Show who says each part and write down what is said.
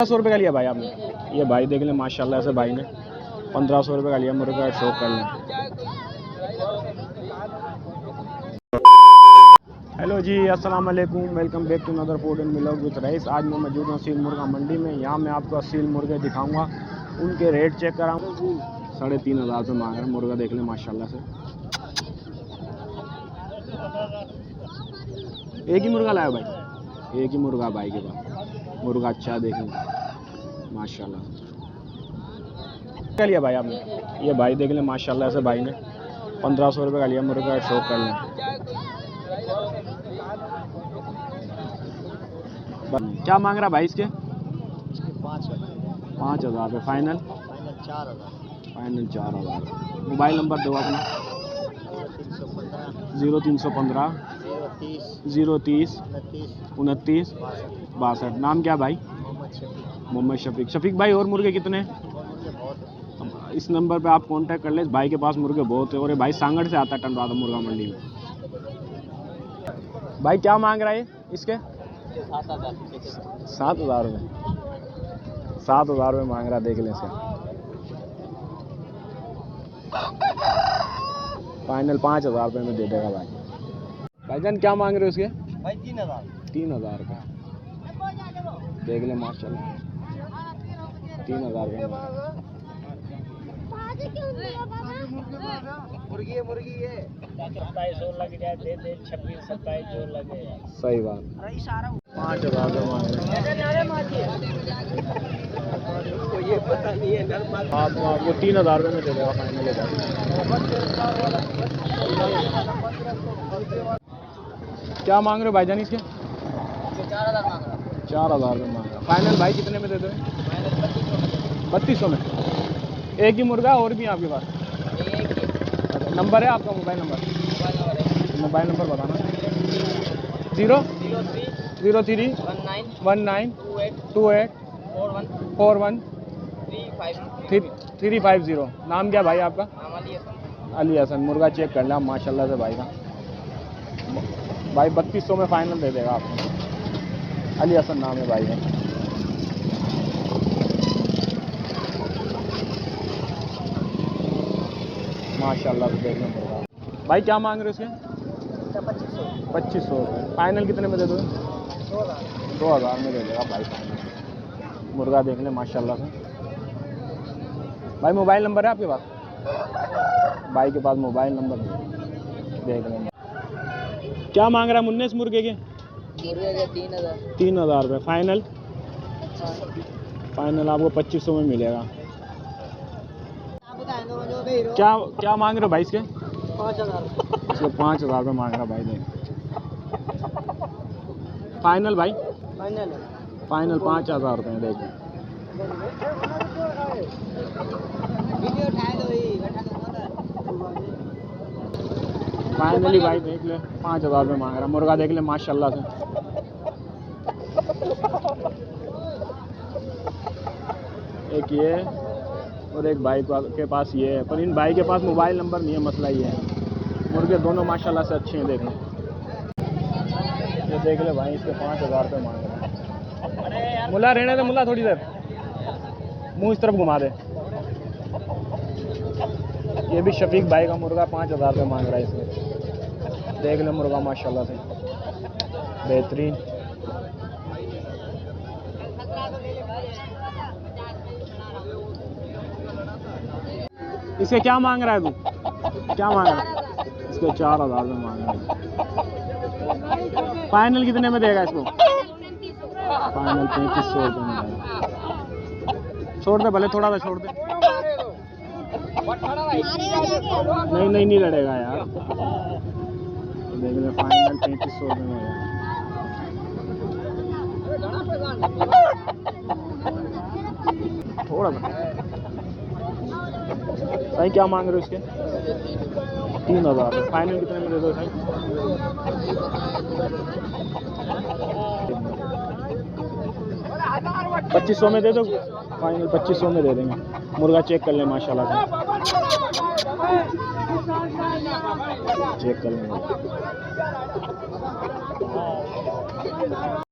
Speaker 1: 1500 रुपये का लिया भाई आपने। ये भाई देख लें माशाल्लाह से भाई ने 1500 रुपये का लिया मुर्गा का शौक कर लें। हेलो जी, अस्सलाम वालेकुम, welcome back to another food and vlog with Rais. आज मैं मौजूद हूँ असील मुर्गा मंडी में। यहाँ मैं आपको असील मुर्गे दिखाऊंगा, उनके रेट चेक कराऊंगा। 3500 रुपये मांग रहे हैं। मुर्गा देख लें माशाल्लाह से। एक ही मुर्गा लाया भाई, एक ही मुर्गा भाई के पास। मुर्गा अच्छा देख लें माशाल्लाह। क्या लिया भाई आपने? ये भाई देख लें माशाल्लाह से भाई ने 1500 रुपये का लिया मुर्गा का शौक कर लें। क्या मांग रहा भाई इसके? 5,000 रुपये। फाइनल 4,000। मोबाइल नंबर दो अपना। 0315 030 29 62। नाम क्या भाई? मोहम्मद शफीक। शफीक भाई और मुर्गे कितने? इस नंबर पे आप कांटेक्ट कर ले। इस भाई के पास मुर्गे बहुत है और ये भाई सांगड़ से आता है टंडवादा मुर्गा मंडी में। भाई क्या मांग रहा है इसके? 7,000 रुपये। 7,000 रुपये मांग रहा, देख लें इसे। फाइनल 5,000 रुपये में दे देगा भाई। भाईजान क्या मांग रहे हो इसके?
Speaker 2: भाई 3,000।
Speaker 1: 3,000 रुपये। देख लें माशाल्लाह 3,000 रुपये।
Speaker 2: मुर्गी है 27 और लग जाए, दे 26-27 जो लगे।
Speaker 1: सही बात। 5,000 रुपये मांग रहे
Speaker 2: ये पता नहीं है
Speaker 1: आपको 3,000 रुपये में दे देगा फाइनल। क्या मांग रहे हो भाईजान इसके?
Speaker 2: 4,000 मांग रहा।
Speaker 1: 4,000 रुपये मांग रहा। फाइनल भाई कितने में दे दो? 3200 में। एक ही मुर्गा और भी आपके पास? नंबर है आपका? मोबाइल नंबर बताना। 003 19 28 41 350। नाम क्या भाई आपका? अली हसन। मुर्गा चेक कर लें आप माशाल्लाह से भाई का। भाई 3200 में फाइनल दे देगा आपको। अली हसन नाम है भाई का। माशाल्लाह से देख लें मुर्गा। भाई क्या मांग रहे हो इसके? 2500 रुपये। फाइनल कितने में दे दो? 2,000 में दे देगा भाई फाइनल। मुर्गा देख लें माशाल्लाह से। भाई मोबाइल नंबर है आपके पास? भाई के पास मोबाइल नंबर देख लें। क्या मांग रहा है मुन्ने इस मुर्गे के? 3,000 रुपये। फाइनल आपको 2500 में मिलेगा। क्या मांग रहे हो भाई इसके?
Speaker 2: 5,000।
Speaker 1: इसको 5,000 रुपये मांग रहा भाई। देख फाइनल भाई, फाइनल 5,000 रुपये देख। फाइनली भाई देख ले 5,000 रुपये मांग रहा। मुर्गा देख ले माशाल्लाह से। एक ये और एक भाई के पास ये है, पर इन भाई के पास मोबाइल नंबर नहीं है, मसला ये है। मुर्गे दोनों माशाल्लाह से अच्छे हैं। देख लें, ये देख ले भाई, इसके 5,000 रुपये मांग रहे हैं। मुला रहने दे, मुला थोड़ी देर मुँह इस तरफ घुमा दे। ये भी शफीक भाई का मुर्गा 5,000 रुपये मांग रहा है इसमें। देख ले मुर्गा माशाल्लाह से बेहतरीन। इसके क्या मांग रहा है तू? क्या मांग रहा है? इसके 4,000 रुपये मांग रहा है। फाइनल कितने में देगा इसको? फाइनल 3500 रुपये में देगा। छोड़ दे भले, थोड़ा सा छोड़ दे। नहीं लड़ेगा यार। देख ले फाइनल 3500 रुपये में है। थोड़ा सा भाई। क्या मांग रहे हो इसके? 3,000। फाइनल कितने में दे दो भाई? 2500 में दे दो। फाइनल 2500 में दे देंगे। मुर्गा चेक कर ले माशाल्लाह से। चेक कर लेंगे।